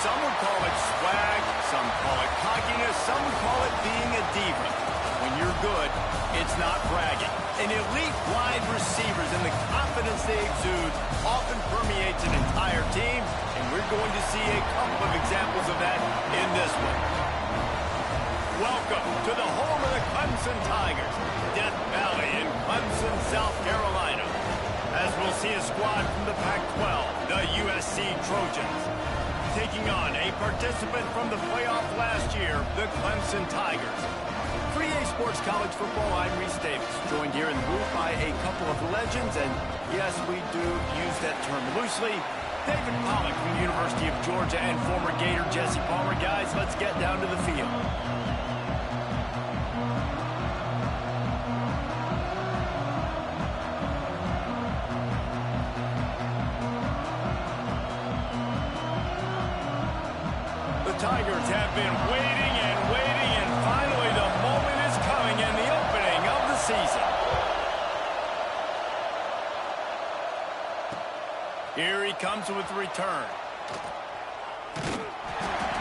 Some would call it swag, some call it cockiness, some would call it being a diva. When you're good, it's not bragging. An elite wide receivers and the confidence they exude often permeates an entire team, and we're going to see a couple of examples of that in this one. Welcome to the home of the Clemson Tigers, Death Valley in Clemson, South Carolina. As we'll see a squad from the Pac-12, the USC Trojans, taking on a participant from the playoff last year, the Clemson Tigers. 3A Sports College Football, I'm Reese Davis, joined here in the booth by a couple of legends, and yes, we do use that term loosely. David Pollock from the University of Georgia and former Gator Jesse Palmer. Guys, let's get down to the field. The Tigers have been waiting and waiting, and finally the moment is coming and the opening of the season. Here he comes with the return.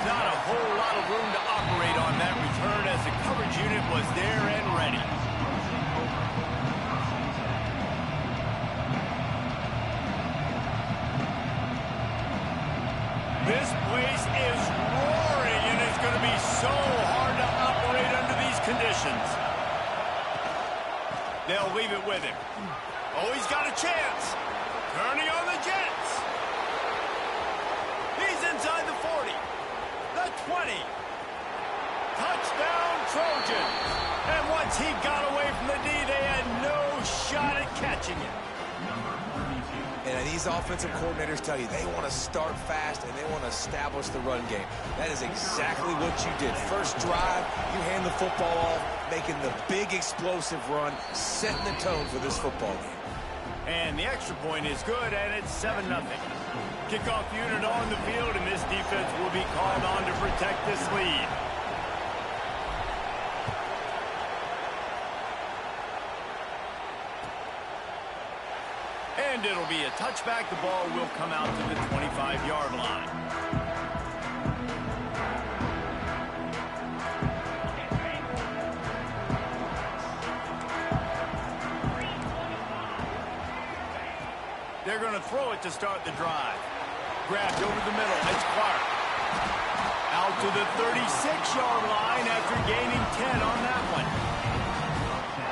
Not a whole lot of room to operate on that return as the coverage unit was there and ready. This place is roaring, and it's going to be so hard to operate under these conditions. They'll leave it with him. Oh, he's got a chance. Turning on the Jets. He's inside the 40. The 20. Touchdown, Trojans. And once he got away from the D, they had no shot at catching him. And these offensive coordinators tell you they want to start fast and they want to establish the run game. That is exactly what you did. First drive, you hand the football off, making the big explosive run, setting the tone for this football game. And the extra point is good, and it's 7-0. Kickoff unit on the field, and this defense will be called on to protect this lead. And it'll be a touchback. The ball will come out to the 25-yard line. They're going to throw it to start the drive. Grabbed over the middle. It's Clark. Out to the 36-yard line after gaining 10 on that one.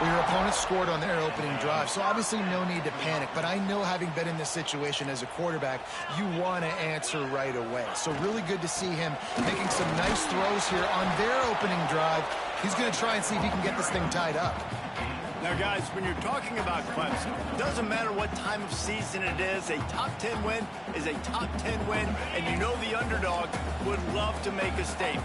Well, your opponent scored on their opening drive, so obviously no need to panic. But I know, having been in this situation as a quarterback, you want to answer right away. So really good to see him making some nice throws here on their opening drive. He's going to try and see if he can get this thing tied up. Now, guys, when you're talking about Clemson, it doesn't matter what time of season it is. A top 10 win is a top 10 win, and you know the underdog would love to make a statement.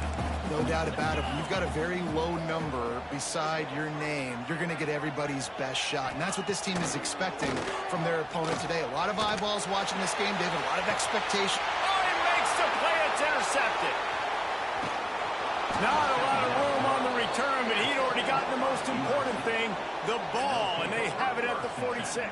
No doubt about it. When you've got a very low number beside your name, you're going to get everybody's best shot. And that's what this team is expecting from their opponent today. A lot of eyeballs watching this game, David. A lot of expectation. Oh, he makes the play. It's intercepted. Not a lot of room on the return, but he'd already gotten the most important thing, the ball, and they have it at the 46.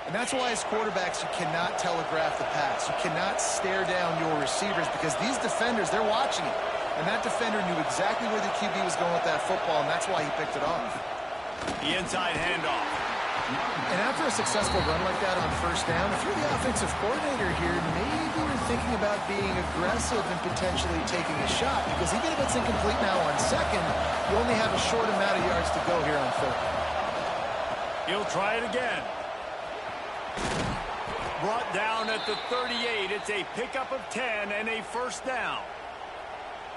And that's why, as quarterbacks, you cannot telegraph the pass. You cannot stare down your receivers, because these defenders, they're watching it. And that defender knew exactly where the QB was going with that football, and that's why he picked it off. The inside handoff. And after a successful run like that on first down, if you're the offensive coordinator here, maybe you're thinking about being aggressive and potentially taking a shot, because even if it's incomplete now on second, you only have a short amount of yards to go here on third. He'll try it again. Brought down at the 38. It's a pickup of 10 and a first down.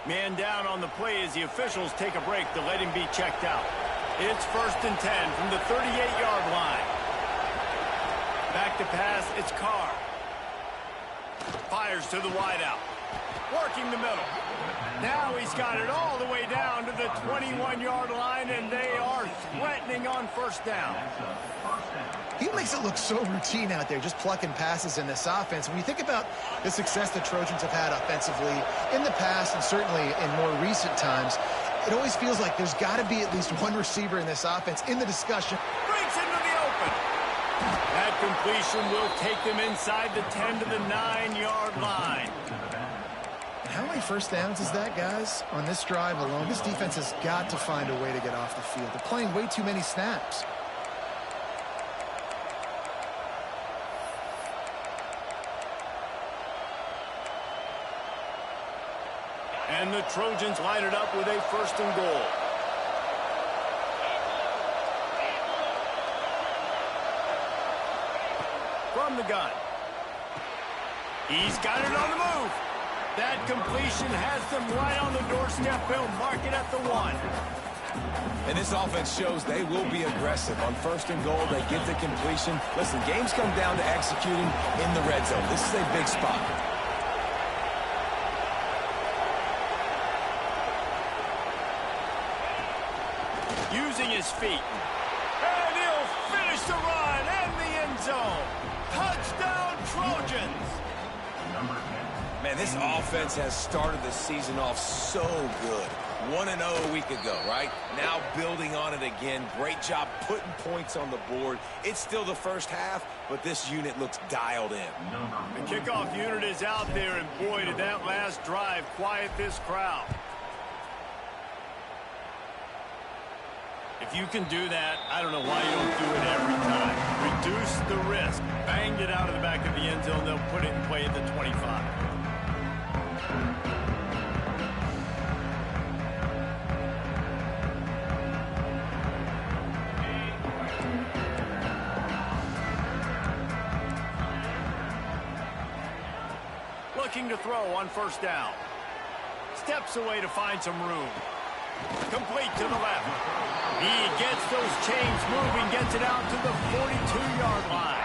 Man down on the play as the officials take a break to let him be checked out. It's 1st and 10 from the 38-yard line. Back to pass, it's Carr. Fires to the wideout. Working the middle. Now he's got it all the way down to the 21-yard line, and they are threatening on first down. He makes it look so routine out there, just plucking passes in this offense. When you think about the success the Trojans have had offensively in the past, and certainly in more recent times, it always feels like there's got to be at least one receiver in this offense in the discussion. Breaks into the open. That completion will take them inside the 10 to the 9-yard line. How many first downs is that, guys? On this drive alone, this defense has got to find a way to get off the field. They're playing way too many snaps. And the Trojans line it up with a 1st and goal. From the gun. He's got it on the move. That completion has them right on the doorstep. They'll mark it at the 1. And this offense shows they will be aggressive. On 1st and goal, they get the completion. Listen, games come down to executing in the red zone. This is a big spot. Using his feet. And he'll finish the run and the end zone. Touchdown, Trojans. Man, this offense has started the season off so good. 1-0 a week ago, right? Now building on it again. Great job putting points on the board. It's still the first half, but this unit looks dialed in. The kickoff unit is out there, and boy, did that last drive quiet this crowd. If you can do that, I don't know why you don't do it every time. Reduce the risk. Banged it out of the back of the end zone. They'll put it in play at the 25. Looking to throw on 1st down. Steps away to find some room. Complete to the left. He gets those chains moving, gets it out to the 42-yard line.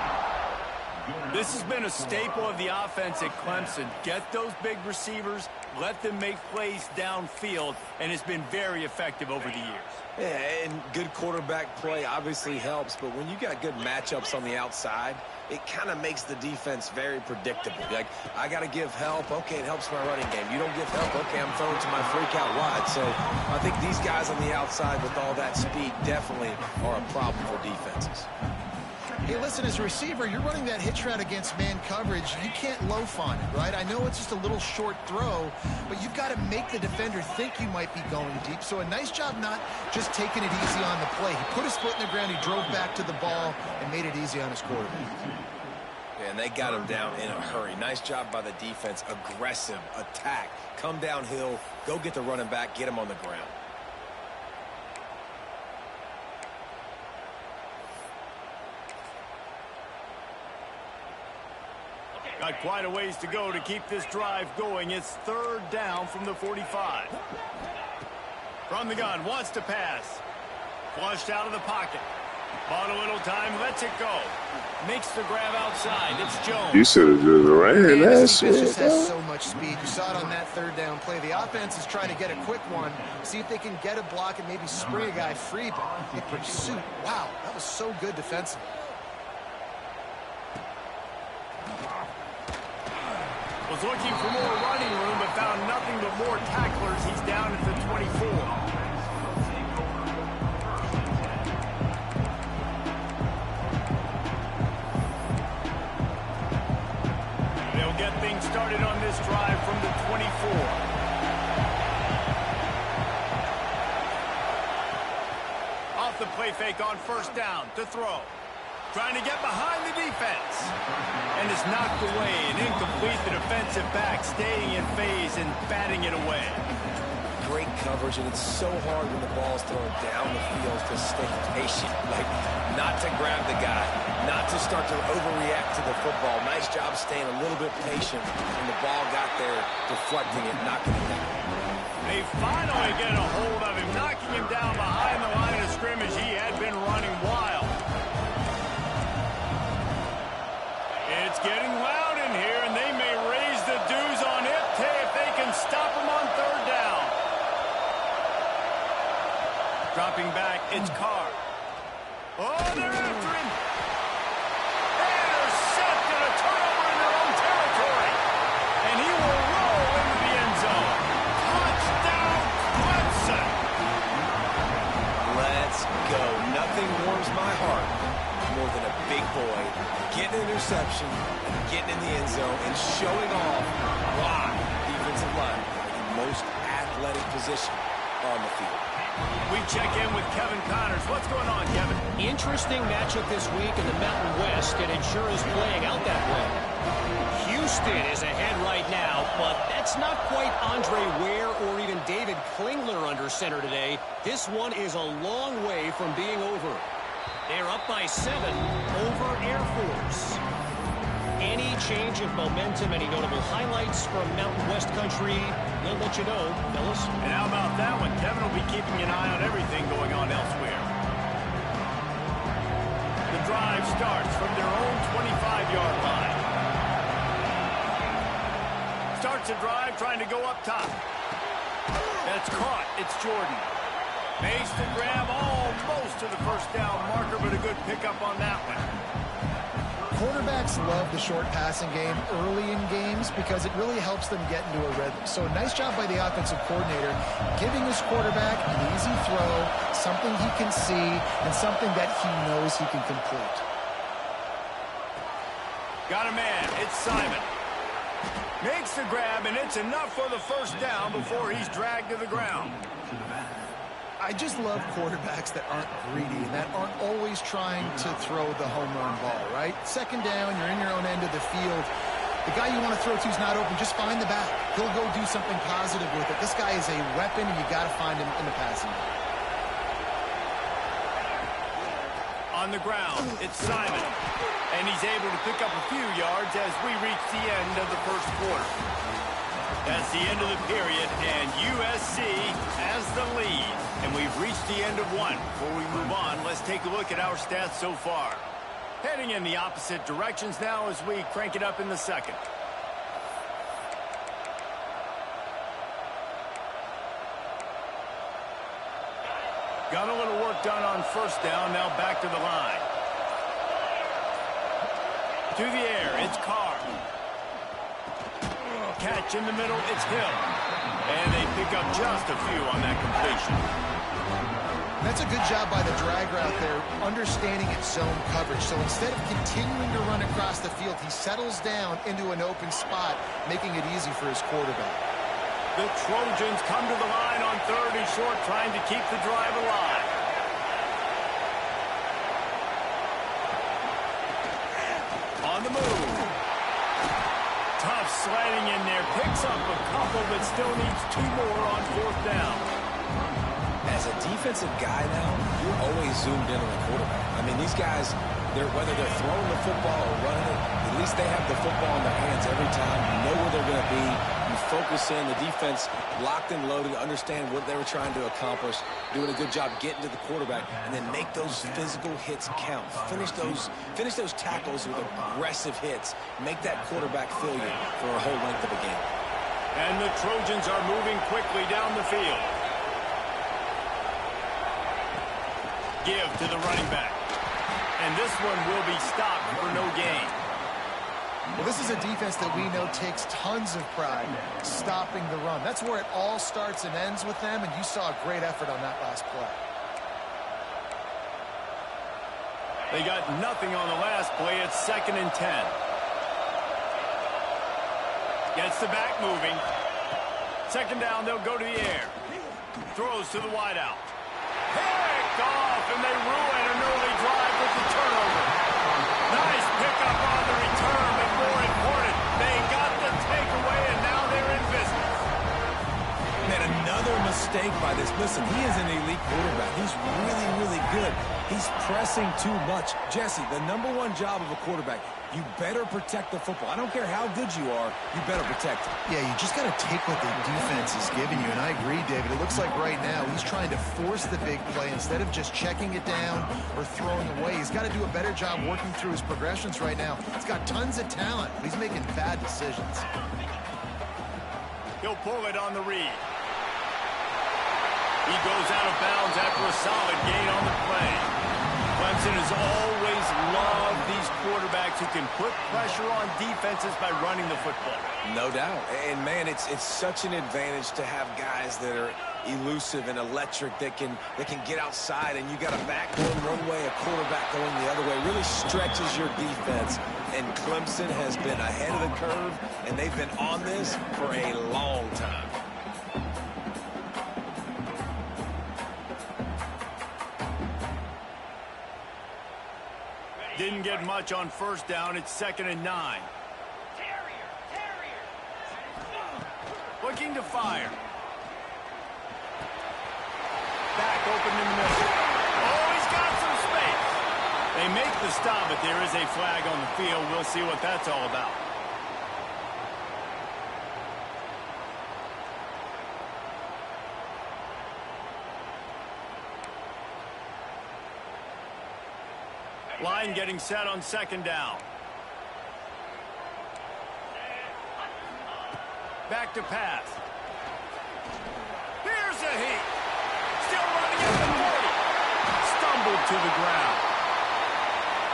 This has been a staple of the offense at Clemson. Get those big receivers, let them make plays downfield, and it's been very effective over the years. Yeah, and good quarterback play obviously helps, but when you got good matchups on the outside, it kind of makes the defense very predictable. Like, I got to give help. Okay, it helps my running game. You don't give help. Okay, I'm throwing to my freak out wide. So I think these guys on the outside with all that speed definitely are a problem for defenses. Hey, listen, as a receiver, you're running that hitch route against man coverage. You can't loaf on it, right? I know it's just a little short throw, but you've got to make the defender think you might be going deep. So a nice job not just taking it easy on the play. He put his foot in the ground, he drove back to the ball, and made it easy on his quarterback. Yeah, and they got him down in a hurry. Nice job by the defense. Aggressive, attack, come downhill, go get the running back, get him on the ground. Got quite a ways to go to keep this drive going. It's 3rd down from the 45. From the gun, wants to pass. Flushed out of the pocket. Bought a little time, lets it go. Makes the grab outside. It's Jones. You should have just ran that shit. This has so much speed. You saw it on that 3rd down play. The offense is trying to get a quick one, see if they can get a block and maybe spring a guy free. But the pursuit, wow, that was so good defensively. Was looking for more running room, but found nothing but more tacklers. He's down at the 24. They'll get things started on this drive from the 24. Off the play fake on 1st down to throw. Trying to get behind the defense. And is knocked away and incomplete. The defensive back staying in phase and batting it away. Great coverage, and it's so hard when the ball's thrown down the field to stay patient. Like, not to grab the guy, not to start to overreact to the football. Nice job staying a little bit patient when the ball got there, deflecting it, knocking it down. They finally get a hold of him, knocking him down behind the line of scrimmage. He had been running wild. It's getting loud in here, and they may raise the dues on it if they can stop him on 3rd down. Dropping back, it's Carr. Oh, they're after him. Intercepted, a turnover in their own territory. And he will roll into the end zone. Touchdown, Clemson. Let's go. Nothing warms my heart more than a big McCoy getting an interception, getting in the end zone, and showing off why defensive line are the most athletic position on the field. We check in with Kevin Connors. What's going on, Kevin? Interesting matchup this week in the Mountain West, and it sure is playing out that way. Houston is ahead right now, but that's not quite Andre Ware or even David Klingler under center today. This one is a long way from being over. They're up by 7 over Air Force. Any change of momentum, any notable highlights from Mountain West country, we'll let you know, fellas. And how about that one? Kevin will be keeping an eye on everything going on elsewhere. The drive starts from their own 25-yard line. Starts a drive trying to go up top. That's caught. It's Jordan. Makes the grab almost to the first down marker, but a good pickup on that one. Quarterbacks love the short passing game early in games because it really helps them get into a rhythm. So nice job by the offensive coordinator giving his quarterback an easy throw, something he can see, and something that he knows he can complete. Got a man. It's Simon. Makes the grab, and it's enough for the first down before he's dragged to the ground. I just love quarterbacks that aren't greedy and that aren't always trying to throw the home run ball, right? Second down, you're in your own end of the field. The guy you want to throw to is not open. Just find the back. He'll go do something positive with it. This guy is a weapon, and you got to find him in the passing game. On the ground, it's Simon. And he's able to pick up a few yards as we reach the end of the first quarter. That's the end of the period, and USC has the lead. And we've reached the end of one. Before we move on, let's take a look at our stats so far. Heading in the opposite directions now as we crank it up in the second. Got a little work done on first down, now back to the line. To the air, it's Carr. Catch in the middle, it's Hill. And they pick up just a few on that completion. That's a good job by the drag route there, understanding its zone coverage. So instead of continuing to run across the field, he settles down into an open spot, making it easy for his quarterback. The Trojans come to the line on 3rd and short, trying to keep the drive alive. On the move. Tough sliding in there, picks up a couple, but still needs 2 more on 4th down. As a defensive guy now, you're always zoomed in on the quarterback. I mean, these guys, whether they're throwing the football or running it, at least they have the football in their hands every time. You know where they're going to be. You focus in. The defense locked and loaded, understand what they were trying to accomplish, doing a good job getting to the quarterback, and then make those physical hits count. Finish those tackles with aggressive hits. Make that quarterback feel you for a whole length of a game. And the Trojans are moving quickly down the field. Give to the running back. And this one will be stopped for no gain. Well, this is a defense that we know takes tons of pride stopping the run. That's where it all starts and ends with them, and you saw a great effort on that last play. They got nothing on the last play. It's 2nd and 10. Gets the back moving. 2nd down, they'll go to the air. Throws to the wideout. Picked off, and they ruin an early drive with the turnover. Nice pickup on the return, but more important, they got the takeaway, and now they're in business. Man, another mistake by this. Listen, he is an elite quarterback. He's really, really good. He's pressing too much. Jesse, the #1 job of a quarterback, you better protect the football. I don't care how good you are, you better protect it. Yeah, you just got to take what the defense is giving you, and I agree, David. It looks like right now he's trying to force the big play instead of just checking it down or throwing away. He's got to do a better job working through his progressions right now. He's got tons of talent, but he's making bad decisions. He'll pull it on the read. He goes out of bounds after a solid gain on the play. Clemson has always loved these quarterbacks who can put pressure on defenses by running the football. No doubt. And, man, it's such an advantage to have guys that are elusive and electric that can get outside, and you got a back going one way, a quarterback going the other way. Really stretches your defense, and Clemson has been ahead of the curve, and they've been on this for a long time. Didn't get much on first down. It's 2nd and 9. Looking to fire. Back open in the middle. Oh, he's got some space. They make the stop, but there is a flag on the field. We'll see what that's all about. Line getting set on 2nd down. Back to pass. Here's a heat. Still running at the 40. Stumbled to the ground.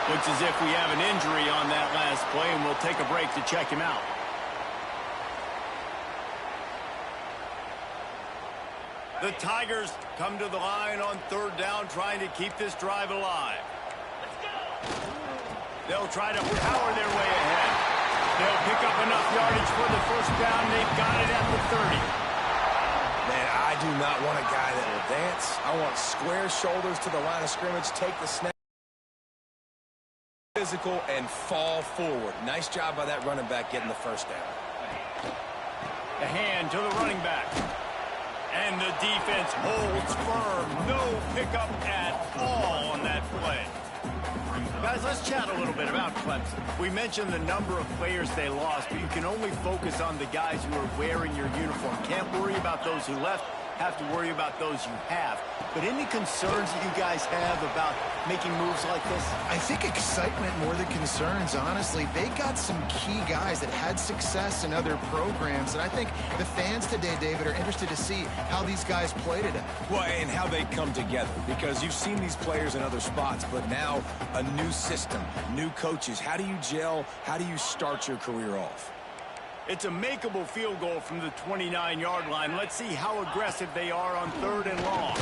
Looks as if we have an injury on that last play, and we'll take a break to check him out. The Tigers come to the line on 3rd down, trying to keep this drive alive. They'll try to power their way ahead. They'll pick up enough yardage for the 1st down. They've got it at the 30. Man, I do not want a guy that will dance. I want square shoulders to the line of scrimmage, take the snap, physical, and fall forward. Nice job by that running back getting the 1st down. A hand to the running back. And the defense holds firm. No pickup at all on that play. Guys, let's chat a little bit about Clemson. We mentioned the number of players they lost, but you can only focus on the guys who are wearing your uniform. Can't worry about those who left. Have to worry about those you have. But any concerns that you guys have about making moves like this? I think excitement more than concerns, honestly. They got some key guys that had success in other programs, and I think the fans today, David, are interested to see how these guys play today. Well, and how they come together, because you've seen these players in other spots, but now a new system, new coaches. How do you gel? How do you start your career off? It's a makeable field goal from the 29-yard line. Let's see how aggressive they are on 3rd and long.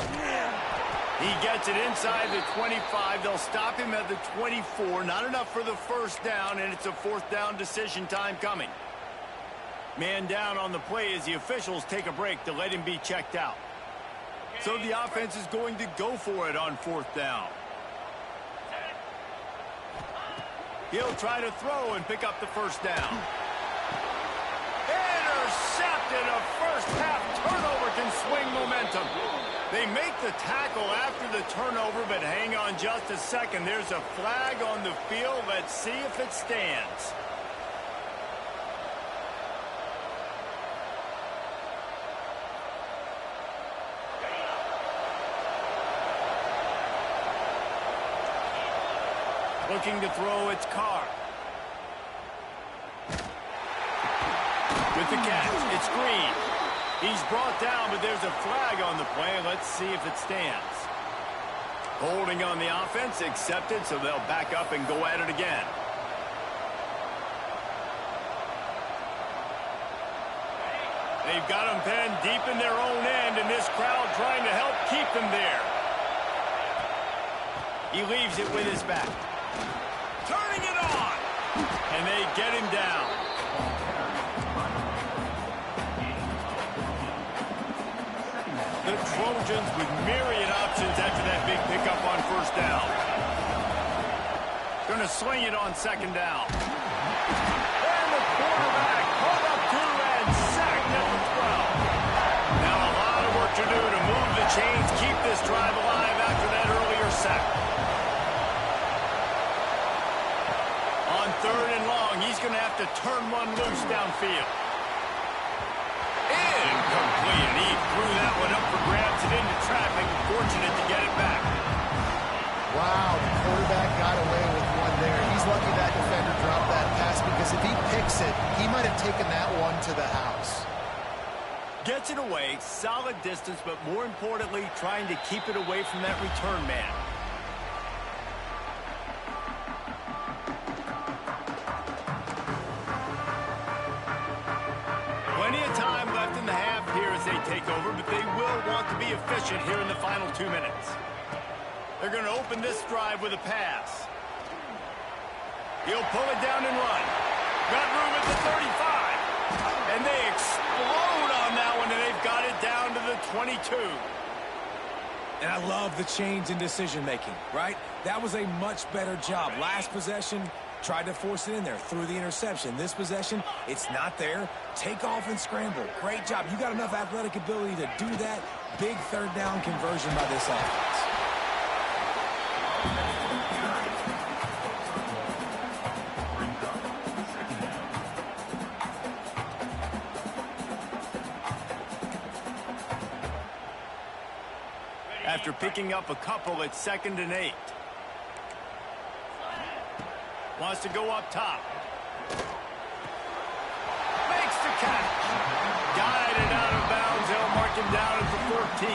He gets it inside the 25. They'll stop him at the 24. Not enough for the 1st down, and it's a 4th down decision time coming. Man down on the play as the officials take a break to let him be checked out. So the offense is going to go for it on 4th down. He'll try to throw and pick up the 1st down. Intercepted. A 1st half turnover can swing momentum. They make the tackle after the turnover, but hang on just a second. There's a flag on the field. Let's see if it stands. Looking to throw, it's Carr. With the catch, it's Green. He's brought down, but there's a flag on the play. Let's see if it stands. Holding on the offense, accepted, so they'll back up and go at it again. They've got them pinned deep in their own end, and this crowd trying to help keep them there. He leaves it with his back. Turning it on, and they get him down. The Trojans with myriad options after that big pickup on 1st down. Going to sling it on 2nd down. And the quarterback caught up to and sacked at the 12. Now a lot of work to do to move the chains, keep this drive alive after that earlier sack. On 3rd and long, he's going to have to turn one loose downfield. Incomplete. He threw that one up for grabs and into traffic. Fortunate to get it back. Wow, the quarterback got away with one there. He's lucky that defender dropped that pass, because if he picks it, he might have taken that one to the house. Gets it away, solid distance, but more importantly, trying to keep it away from that return man. Plenty of time left in the half here as they take over, but they will want to be efficient here in the final 2 minutes. They're going to open this drive with a pass. He'll pull it down and run. Got room at the 35. And they explode on that one, and they've got it down to the 22. And I love the change in decision-making, right? That was a much better job. Last possession, tried to force it in there, threw the interception. This possession, it's not there. Take off and scramble. Great job. You got enough athletic ability to do that. Big third down conversion by this offense. After picking up a couple, it's 2nd and 8. Wants to go up top. Makes the catch. Guided out of bounds. They'll mark him down at the 14.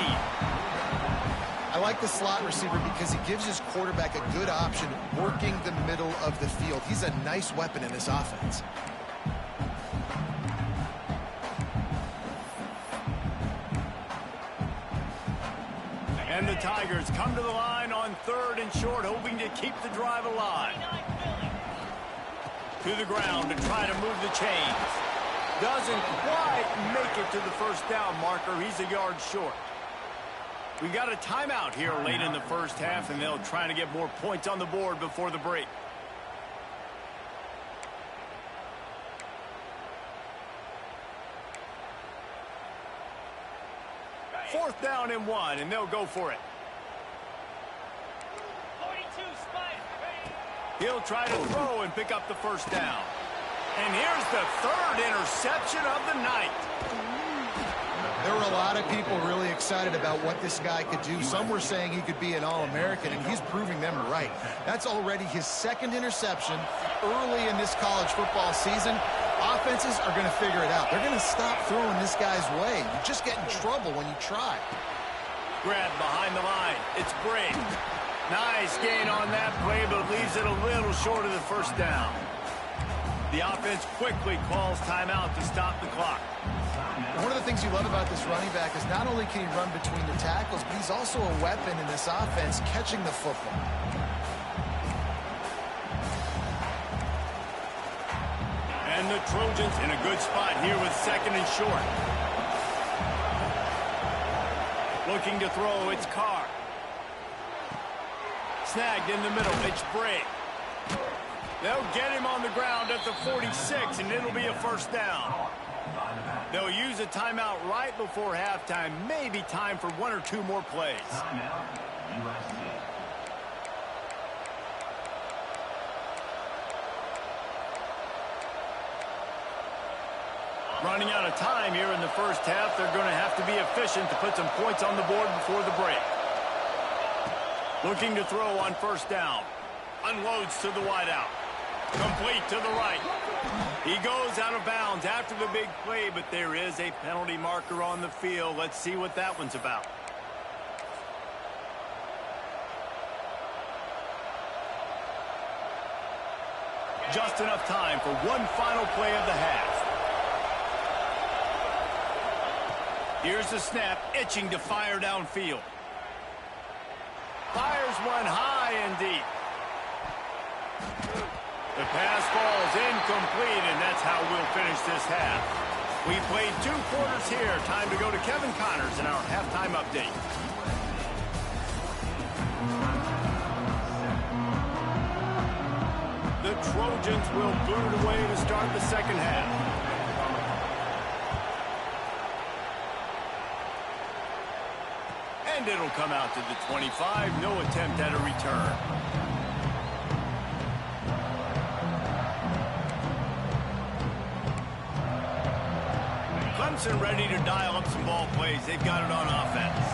I like the slot receiver because he gives his quarterback a good option working the middle of the field. He's a nice weapon in this offense. And the Tigers come to the line on 3rd and short, hoping to keep the drive alive. To the ground to try to move the chains. Doesn't quite make it to the first down marker. He's a yard short. We got a timeout here late in the first half, and they'll try to get more points on the board before the break. Fourth down and 1, and they'll go for it. 42 spike. He'll try to throw and pick up the first down. And here's the 3rd interception of the night. There were a lot of people really excited about what this guy could do. Some were saying he could be an All-American, and he's proving them right. That's already his 2nd interception early in this college football season. Offenses are going to figure it out. They're going to stop throwing this guy's way. You just get in trouble when you try. Grab behind the line. It's Brake. Nice gain on that play, but leaves it a little short of the first down. The offense quickly calls timeout to stop the clock. One of the things you love about this running back is not only can he run between the tackles, but he's also a weapon in this offense catching the football. And the Trojans in a good spot here with 2nd and short. Looking to throw, it's Carr. Snagged in the middle, it's Brake. They'll get him on the ground at the 46, and it'll be a first down. They'll use a timeout right before halftime. Maybe time for 1 or 2 more plays. Running out of time here in the first half. They're going to have to be efficient to put some points on the board before the break. Looking to throw on first down. Unloads to the wideout. Complete to the right. He goes out of bounds after the big play, but there is a penalty marker on the field. Let's see what that one's about. Just enough time for one final play of the half. Here's the snap, itching to fire downfield. Fires one high and deep. The pass falls incomplete, and that's how we'll finish this half. We played 2 quarters here. Time to go to Kevin Connors in our halftime update. The Trojans will boot it away to start the second half. And it'll come out to the 25. No attempt at a return. Clemson ready to dial up some ball plays. They've got it on offense.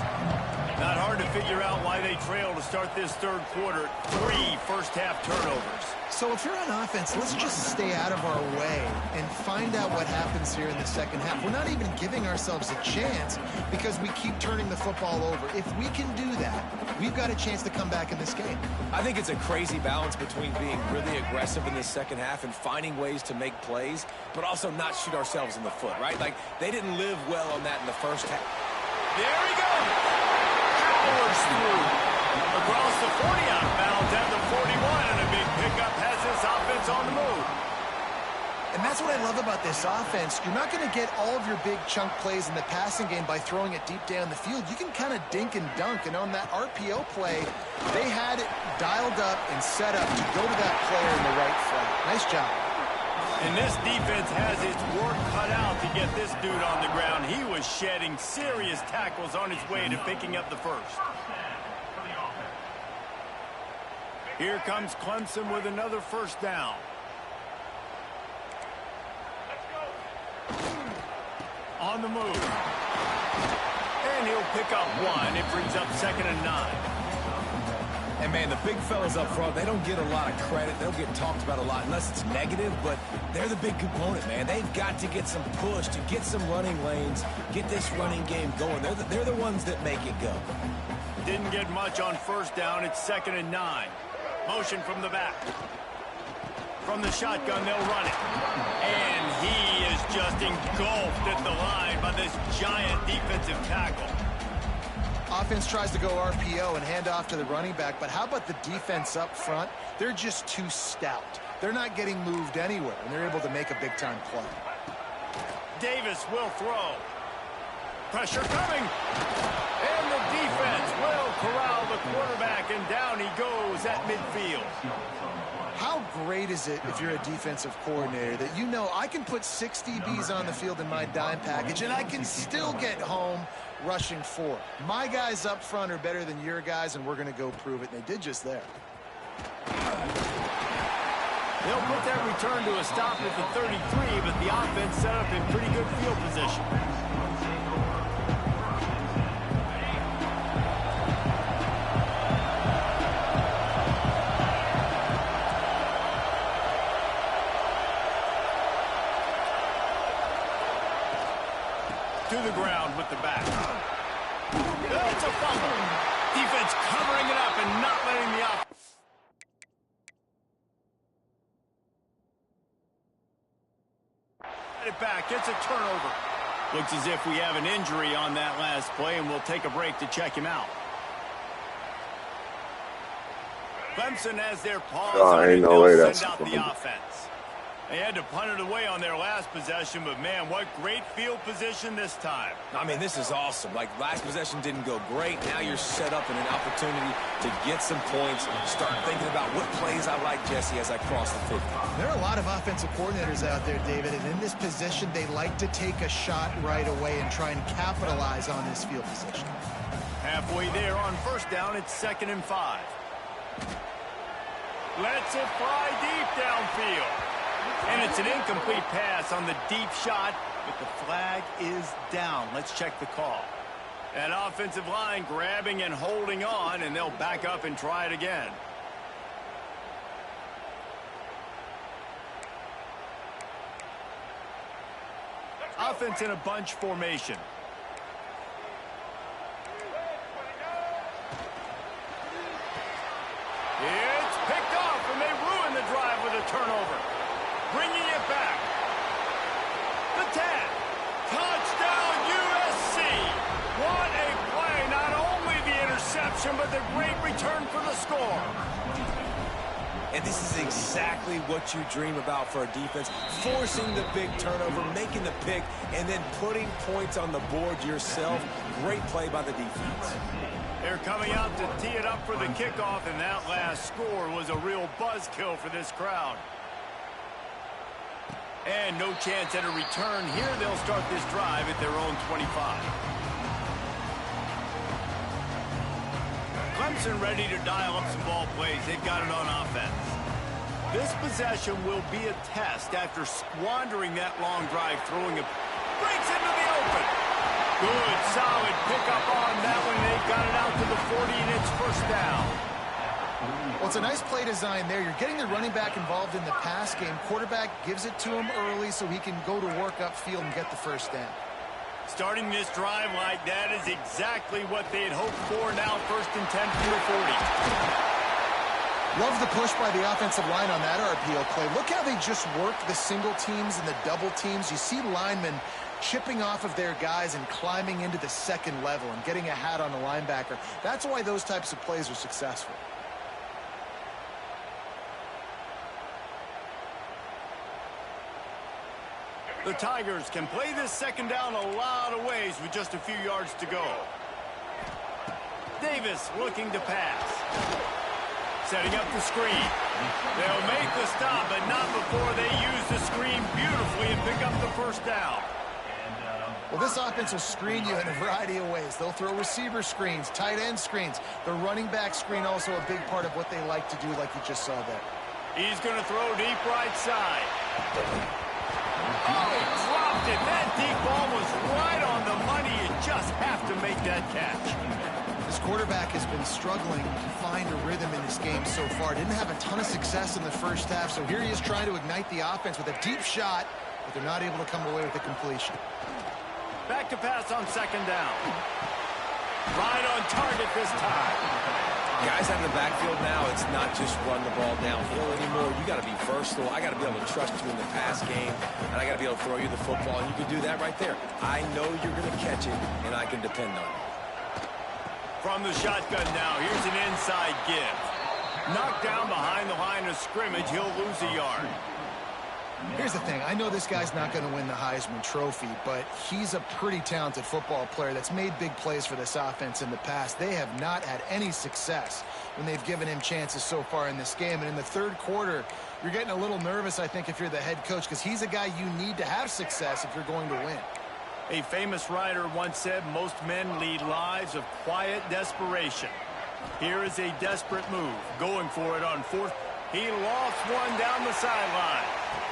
Not hard to figure out why they trail to start this third quarter. 3 first-half turnovers. So if you're on offense, let's just stay out of our way and find out what happens here in the second half. We're not even giving ourselves a chance because we keep turning the football over. If we can do that, we've got a chance to come back in this game. I think it's a crazy balance between being really aggressive in the second half and finding ways to make plays, but also not shoot ourselves in the foot, right? Like, they didn't live well on that in the first half. There he goes. Powers through. Across the 40 outbounds at the 41, and a big pickup has this offense on the move. And that's what I love about this offense. You're not going to get all of your big chunk plays in the passing game by throwing it deep down the field. You can kind of dink and dunk, and on that RPO play, they had it dialed up and set up to go to that player in the right flat. Nice job. And this defense has its work cut out to get this dude on the ground. He was shedding serious tackles on his way to picking up the first. Here comes Clemson with another first down. On the move. And he'll pick up 1. It brings up 2nd and 9. And, man, the big fellas up front, they don't get a lot of credit. They don't get talked about a lot unless it's negative, but they're the big component, man. They've got to get some push, to get some running lanes, get this running game going. They're the ones that make it go. Didn't get much on first down. It's 2nd and 9. Motion from the back. From the shotgun, they'll run it. And he is just engulfed at the line by this giant defensive tackle. Offense tries to go RPO and hand off to the running back, but how about the defense up front? They're just too stout. They're not getting moved anywhere, and they're able to make a big-time play. Davis will throw. Pressure coming. And the defense will corral the quarterback, and down he goes at midfield. How great is it if you're a defensive coordinator that you know I can put 6 DBs on the field in my dime package and I can still get home rushing 4. My guys up front are better than your guys, and we're going to go prove it. And they did just there. They'll put that return to a stop at the 33, but the offense set up in pretty good field position. To the ground with the back. It's a fumble. Defense covering it up and not letting the offense. It back. It's a turnover. Looks as if we have an injury on that last play, and we'll take a break to check him out. Clemson has their paws on it. They'll send out the offense. They had to punt it away on their last possession, but, man, what great field position this time. I mean, this is awesome. Like, last possession didn't go great. Now you're set up in an opportunity to get some points, start thinking about what plays I like, Jesse, as I cross the 50. There are a lot of offensive coordinators out there, David, and in this position, they like to take a shot right away and try and capitalize on this field position. Halfway there on first down, it's 2nd and 5. Lets it fly deep downfield. And it's an incomplete pass on the deep shot, but the flag is down. Let's check the call. That offensive line grabbing and holding on, and they'll back up and try it again. Offense in a bunch formation. It's picked off, and they ruin the drive with a turnover. Bringing it back. The 10. Touchdown, USC. What a play. Not only the interception, but the great return for the score. And this is exactly what you dream about for a defense. Forcing the big turnover, making the pick, and then putting points on the board yourself. Great play by the defense. They're coming out to tee it up for the kickoff, and that last score was a real buzzkill for this crowd. And no chance at a return here. They'll start this drive at their own 25. Clemson ready to dial up some ball plays. They've got it on offense. This possession will be a test after squandering that long drive, throwing a breaks into the open. Good, solid pickup on that one. They got it out to the 40, and it's first down. Well, it's a nice play design there. You're getting the running back involved in the pass game. Quarterback gives it to him early so he can go to work upfield and get the first down. Starting this drive like that is exactly what they had hoped for. Now first and 10 from the 40. Love the push by the offensive line on that RPO play. Look how they just work the single teams and the double teams. You see linemen chipping off of their guys and climbing into the second level and getting a hat on a linebacker. That's why those types of plays are successful. The Tigers can play this second down a lot of ways with just a few yards to go. Davis looking to pass. Setting up the screen. They'll make the stop, but not before they use the screen beautifully and pick up the first down. Well, this offense will screen you in a variety of ways. They'll throw receiver screens, tight end screens. The running back screen also a big part of what they like to do, like you just saw there. He's going to throw deep right side. Oh, he dropped it. That deep ball was right on the money. You just have to make that catch. This quarterback has been struggling to find a rhythm in this game so far. Didn't have a ton of success in the first half, so here he is trying to ignite the offense with a deep shot, but they're not able to come away with the completion. Back to pass on second down. Right on target this time. Guys out in the backfield now, it's not just run the ball downhill anymore. You got to be versatile. I got to be able to trust you in the pass game, and I got to be able to throw you the football, and you can do that right there. I know you're going to catch it, and I can depend on it. From the shotgun now, here's an inside give. Knocked down behind the line of scrimmage, he'll lose a yard. Here's the thing. I know this guy's not going to win the Heisman Trophy, but he's a pretty talented football player that's made big plays for this offense in the past. They have not had any success when they've given him chances so far in this game. And in the third quarter, you're getting a little nervous, I think, if you're the head coach, because he's a guy you need to have success if you're going to win. A famous writer once said, most men lead lives of quiet desperation. Here is a desperate move, going for it on fourth. He lost one down the sideline.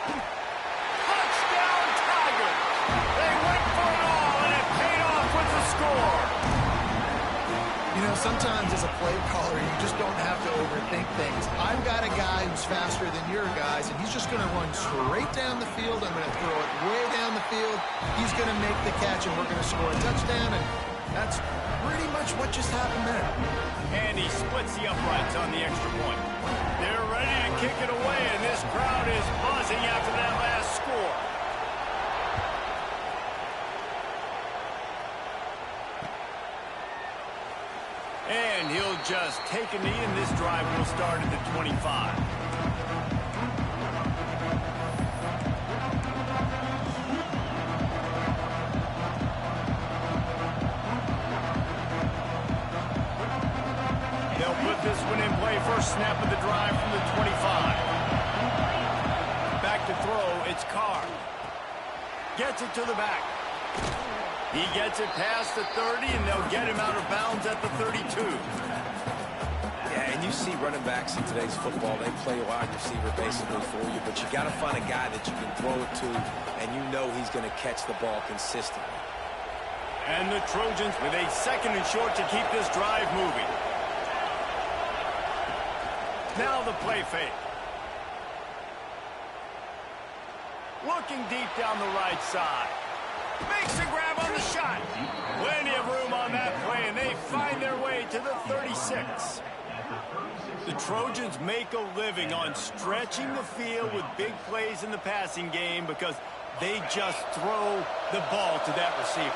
Touchdown Tigers! They went for it all, and it paid off with the score. You know, sometimes as a play caller, you just don't have to overthink things. I've got a guy who's faster than your guys, and he's just going to run straight down the field. I'm going to throw it way down the field. He's going to make the catch, and we're going to score a touchdown, and that's pretty much what just happened there. And he splits the uprights on the extra point. They're ready to kick it away, and this crowd is buzzing after that last score. And he'll just take a knee, and this drive will start at the 25. They'll put this one in play. First snap of the drive from the 25. Back to throw, it's Carr. Gets it to the back. He gets it past the 30, and they'll get him out of bounds at the 32. Yeah, and you see running backs in today's football, they play a wide receiver basically for you, but you got to find a guy that you can throw it to, and you know he's going to catch the ball consistently. And the Trojans with a second and short to keep this drive moving. Now the play fake. Looking deep down the right side. Makes a grab on the shot. Plenty of room on that play, and they find their way to the 36. The Trojans make a living on stretching the field with big plays in the passing game because they just throw the ball to that receiver.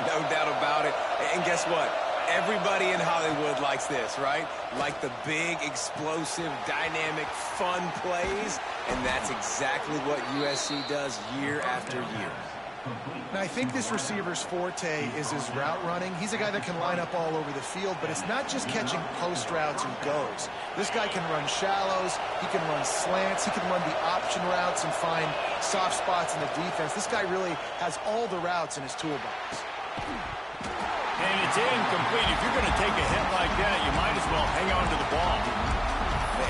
No doubt about it. And guess what? Everybody in Hollywood likes this, right? Like the big, explosive, dynamic, fun plays. And that's exactly what USC does year after year. Now, I think this receiver's forte is his route running. He's a guy that can line up all over the field, but it's not just catching post routes and goes. This guy can run shallows, he can run slants, he can run the option routes and find soft spots in the defense. This guy really has all the routes in his toolbox. And it's incomplete. If you're going to take a hit like that, you might as well hang on to the ball.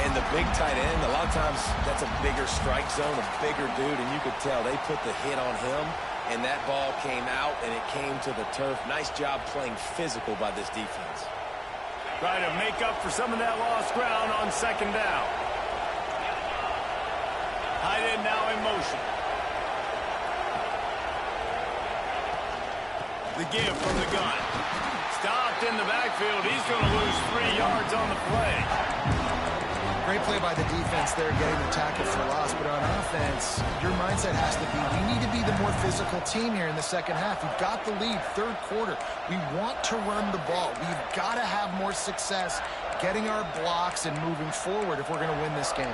And the big tight end, a lot of times that's a bigger strike zone, a bigger dude, and you could tell they put the hit on him, and that ball came out, and it came to the turf. Nice job playing physical by this defense. Try to make up for some of that lost ground on second down. Tight end now in motion. The give from the gun. Stopped in the backfield. He's going to lose 3 yards on the play. Great play by the defense there, getting the tackle for loss. But on offense, your mindset has to be, we need to be the more physical team here in the second half. We've got the lead, third quarter. We want to run the ball. We've got to have more success getting our blocks and moving forward if we're going to win this game.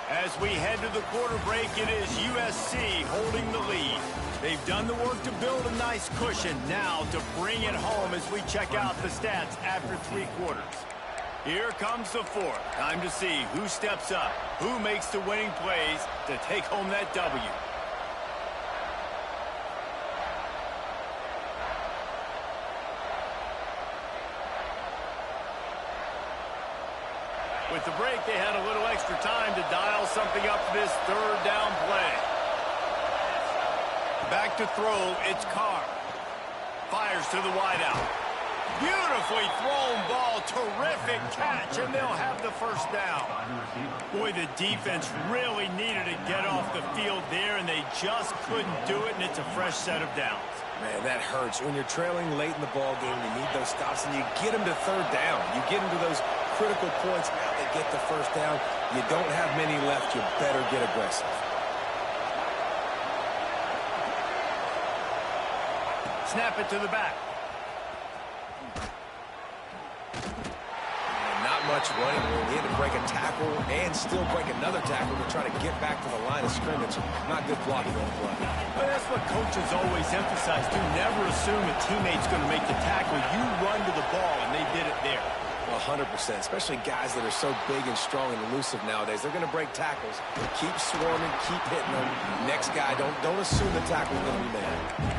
As we head to the quarter break, it is USC holding the lead. They've done the work to build a nice cushion. Now to bring it home as we check out the stats after 3 quarters. Here comes the fourth. Time to see who steps up, who makes the winning plays to take home that W. With the break, they had a little extra time to dial something up for this third down play. Back to throw, it's Carr. Fires to the wideout. Beautifully thrown ball, terrific catch, and they'll have the first down. Boy, the defense really needed to get off the field there, and they just couldn't do it, and it's a fresh set of downs. Man, that hurts. When you're trailing late in the ball game, you need those stops, and you get them to third down. You get them to those critical points. Now they get the first down. You don't have many left. You better get aggressive. Snap it to the back. And not much running room. He had to break a tackle and still break another tackle to try to get back to the line of scrimmage. Not good blocking on the play. But that's what coaches always emphasize, too. Never assume a teammate's going to make the tackle. You run to the ball, and they did it there. 100%, especially guys that are so big and strong and elusive nowadays. They're going to break tackles. Keep swarming, keep hitting them. Next guy, don't assume the tackle's going to be made.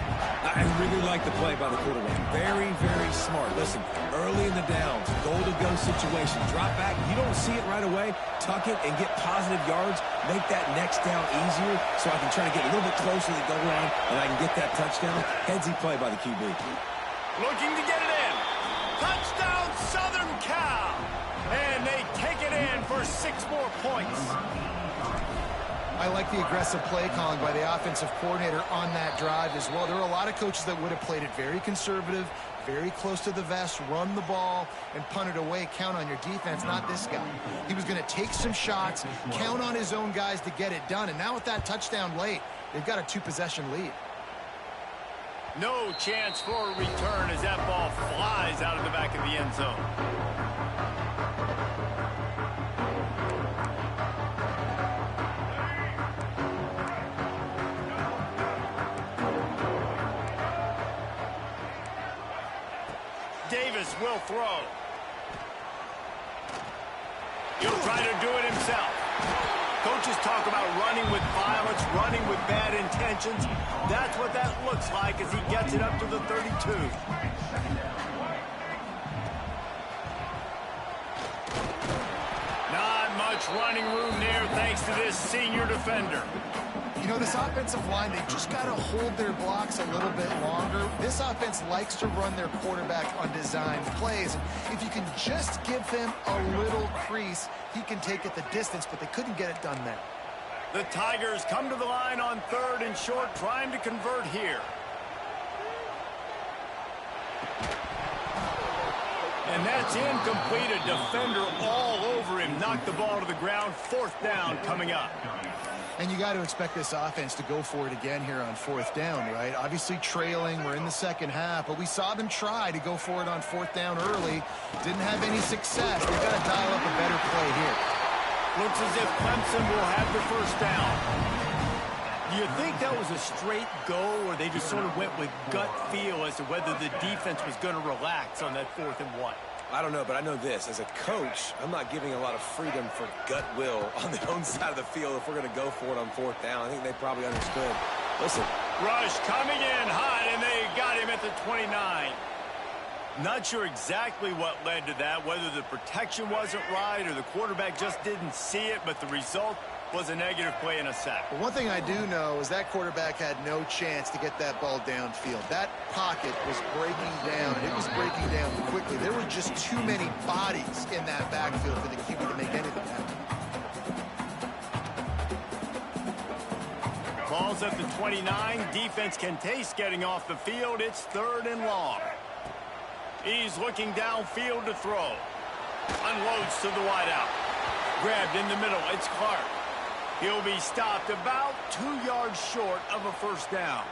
I really like the play by the quarterback. Very, very smart. Listen, early in the downs, goal-to-go situation. Drop back. You don't see it right away. Tuck it and get positive yards. Make that next down easier so I can try to get a little bit closer to the goal line and I can get that touchdown. Headsy play by the QB. Looking to get it in. Touchdown, Southern Cal. And they take it in for 6 more points. I like the aggressive play calling by the offensive coordinator on that drive as well. There are a lot of coaches that would have played it very conservative, very close to the vest, run the ball, and punt it away. Count on your defense, not this guy. He was going to take some shots, count on his own guys to get it done. And now with that touchdown late, they've got a 2-possession lead. No chance for a return as that ball flies out of the back of the end zone. Davis will throw. He'll try to do it himself. Coaches talk about running with violence, running with bad intentions. That's what that looks like as he gets it up to the 32. Not much running room there thanks to this senior defender. You know, this offensive line, they've just got to hold their blocks a little bit longer. This offense likes to run their quarterback on designed plays. And if you can just give him a little crease, he can take it the distance, but they couldn't get it done there. The Tigers come to the line on 3rd and short, trying to convert here. And that's incomplete. A defender all over him. Knocked the ball to the ground. 4th down coming up. And you got to expect this offense to go for it again here on 4th down, right? Obviously trailing, we're in the second half, but we saw them try to go for it on 4th down early. Didn't have any success. They've got to dial up a better play here. Looks as if Clemson will have the first down. Do you think that was a straight go, or they just sort of went with gut feel as to whether the defense was going to relax on that 4th and 1? I don't know, but I know this. As a coach, I'm not giving a lot of freedom for gut will on their own side of the field if we're going to go for it on 4th down. I think they probably understood. Listen. Rush coming in hot, and they got him at the 29. Not sure exactly what led to that, whether the protection wasn't right or the quarterback just didn't see it, but the result was a negative play and a sack. But one thing I do know is that quarterback had no chance to get that ball downfield. That pocket was breaking down, and it was breaking down quickly. There were just too many bodies in that backfield for the QB to make anything happen. Ball's at the 29. Defense can taste getting off the field. It's 3rd and long. He's looking downfield to throw. Unloads to the wideout. Grabbed in the middle. It's Clark. He'll be stopped about 2 yards short of a first down.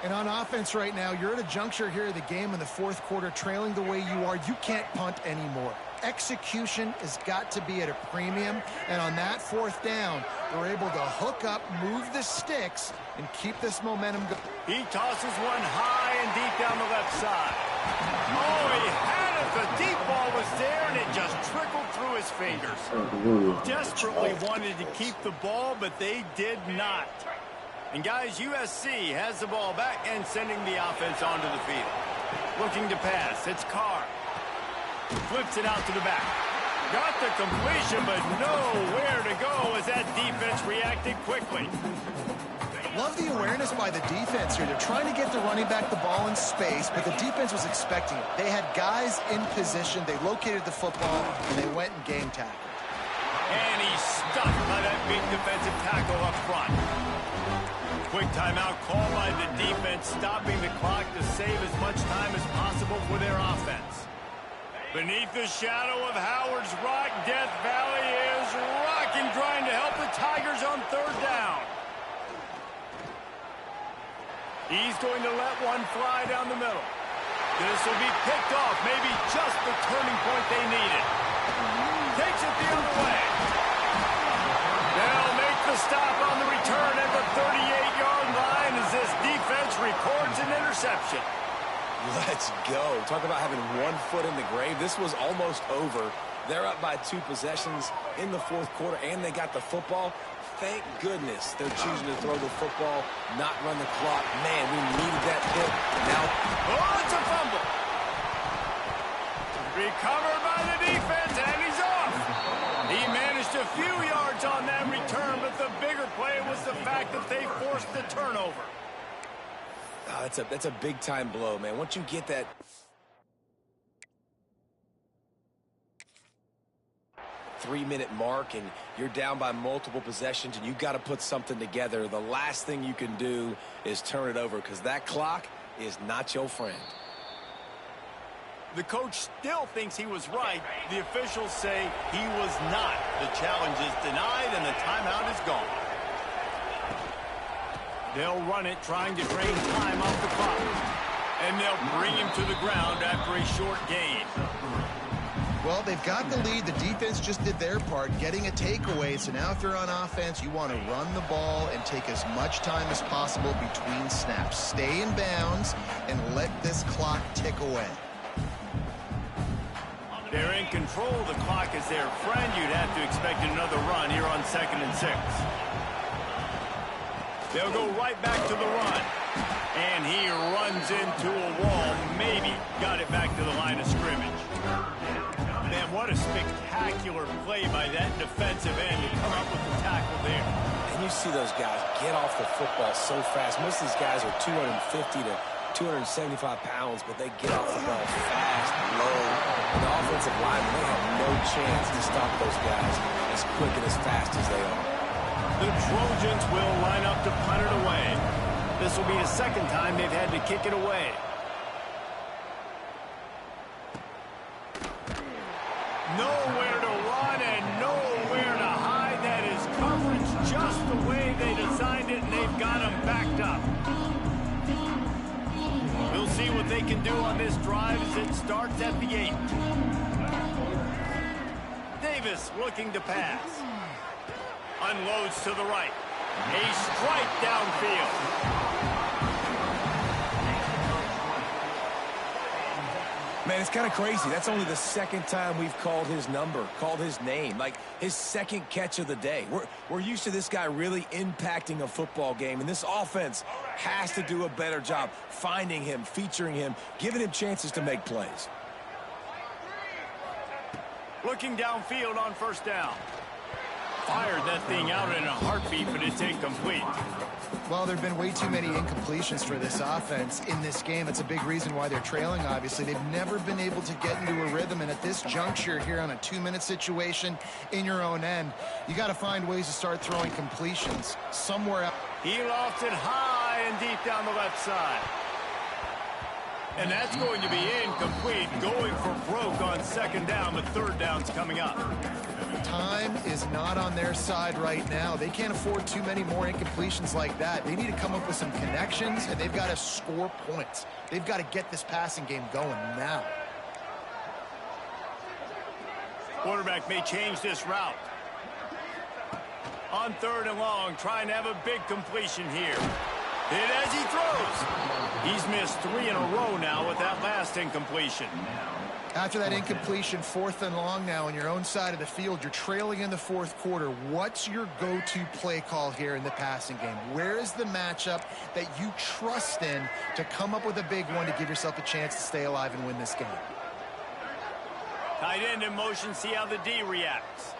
And on offense right now, you're at a juncture here of the game in the 4th quarter, trailing the way you are. You can't punt anymore. Execution has got to be at a premium, and on that 4th down, they're able to hook up, move the sticks, and keep this momentum going. He tosses one high and deep down the left side. Oh, he had it. The deep ball was there, and it just trickled through his fingers. Desperately wanted to keep the ball, but they did not. And guys, USC has the ball back and sending the offense onto the field. Looking to pass. It's Carr. Flips it out to the back. Got the completion, but nowhere to go as that defense reacted quickly. Love the awareness by the defense here. They're trying to get the running back the ball in space, but the defense was expecting it. They had guys in position. They located the football, and they went and game tackled. And he's stuck by that big defensive tackle up front. Quick timeout call by the defense, stopping the clock to save as much time as possible for their offense. Beneath the shadow of Howard's Rock, Death Valley is rocking, trying to help the Tigers on 3rd down. He's going to let one fly down the middle. This will be picked off, maybe just the turning point they needed. Takes it the other way. They'll make the stop on the return at the 38-yard line as this defense records an interception. Let's go. Talk about having 1 foot in the grave. This was almost over. They're up by 2 possessions in the 4th quarter, and they got the football. Thank goodness they're choosing to throw the football, not run the clock. Man, we needed that hit. Now, oh, it's a fumble. Recovered by the defense, and he's off. He managed a few yards on that return, but the bigger play was the fact that they forced the turnover. oh, that's a big-time blow, man. Once you get that 3-minute mark and you're down by multiple possessions and you got to put something together, the last thing you can do is turn it over because that clock is not your friend. The coach still thinks he was right. The officials say he was not. The challenge is denied and the timeout is gone. They'll run it, trying to drain time off the clock. And they'll bring him to the ground after a short gain. Well, they've got the lead. The defense just did their part, getting a takeaway. So now if you're on offense, you want to run the ball and take as much time as possible between snaps. Stay in bounds and let this clock tick away. They're in control. The clock is their friend. You'd have to expect another run here on 2nd and 6. They'll go right back to the run. And he runs into a wall. Maybe got it back to the line of scrimmage. Man, what a spectacular play by that defensive end to come up with the tackle there. And you see those guys get off the football so fast. Most of these guys are 250 to 275 pounds, but they get off the ball fast, low. And the offensive line, they have no chance to stop those guys as quick and as fast as they are. The Trojans will line up to punt it away. This will be the second time they've had to kick it away. Nowhere to run and nowhere to hide. That is coverage just the way they designed it, and they've got them backed up. We'll see what they can do on this drive as it starts at the 8. Davis looking to pass. Unloads to the right. A strike downfield. Man, it's kind of crazy. That's only the second time we've called his number, called his name, like his second catch of the day. We're used to this guy really impacting a football game, and this offense has to do a better job finding him, featuring him, giving him chances to make plays. Looking downfield on first down. Fired that thing out in a heartbeat, but it's incomplete. Well, there have been way too many incompletions for this offense in this game. It's a big reason why they're trailing, obviously. They've never been able to get into a rhythm, and at this juncture here on a 2-minute situation in your own end, you got to find ways to start throwing completions somewhere else. He lost it high and deep down the left side. And that's going to be incomplete, going for broke on second down, but third down's coming up. Time is not on their side right now. They can't afford too many more incompletions like that. They need to come up with some connections, and they've got to score points. They've got to get this passing game going now. Quarterback may change this route. On third and long, trying to have a big completion here. Hit as he throws. He's missed 3 in a row now with that last incompletion. After that incompletion, 4th and long now on your own side of the field, you're trailing in the 4th quarter. What's your go-to play call here in the passing game? Where is the matchup that you trust in to come up with a big one to give yourself a chance to stay alive and win this game? Tight end in motion, see how the D reacts.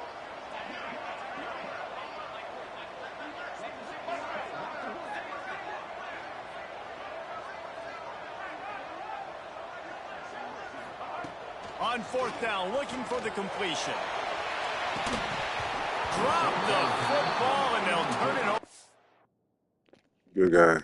On 4th down, looking for the completion. Drop the football, and they'll turn it over. Good guy.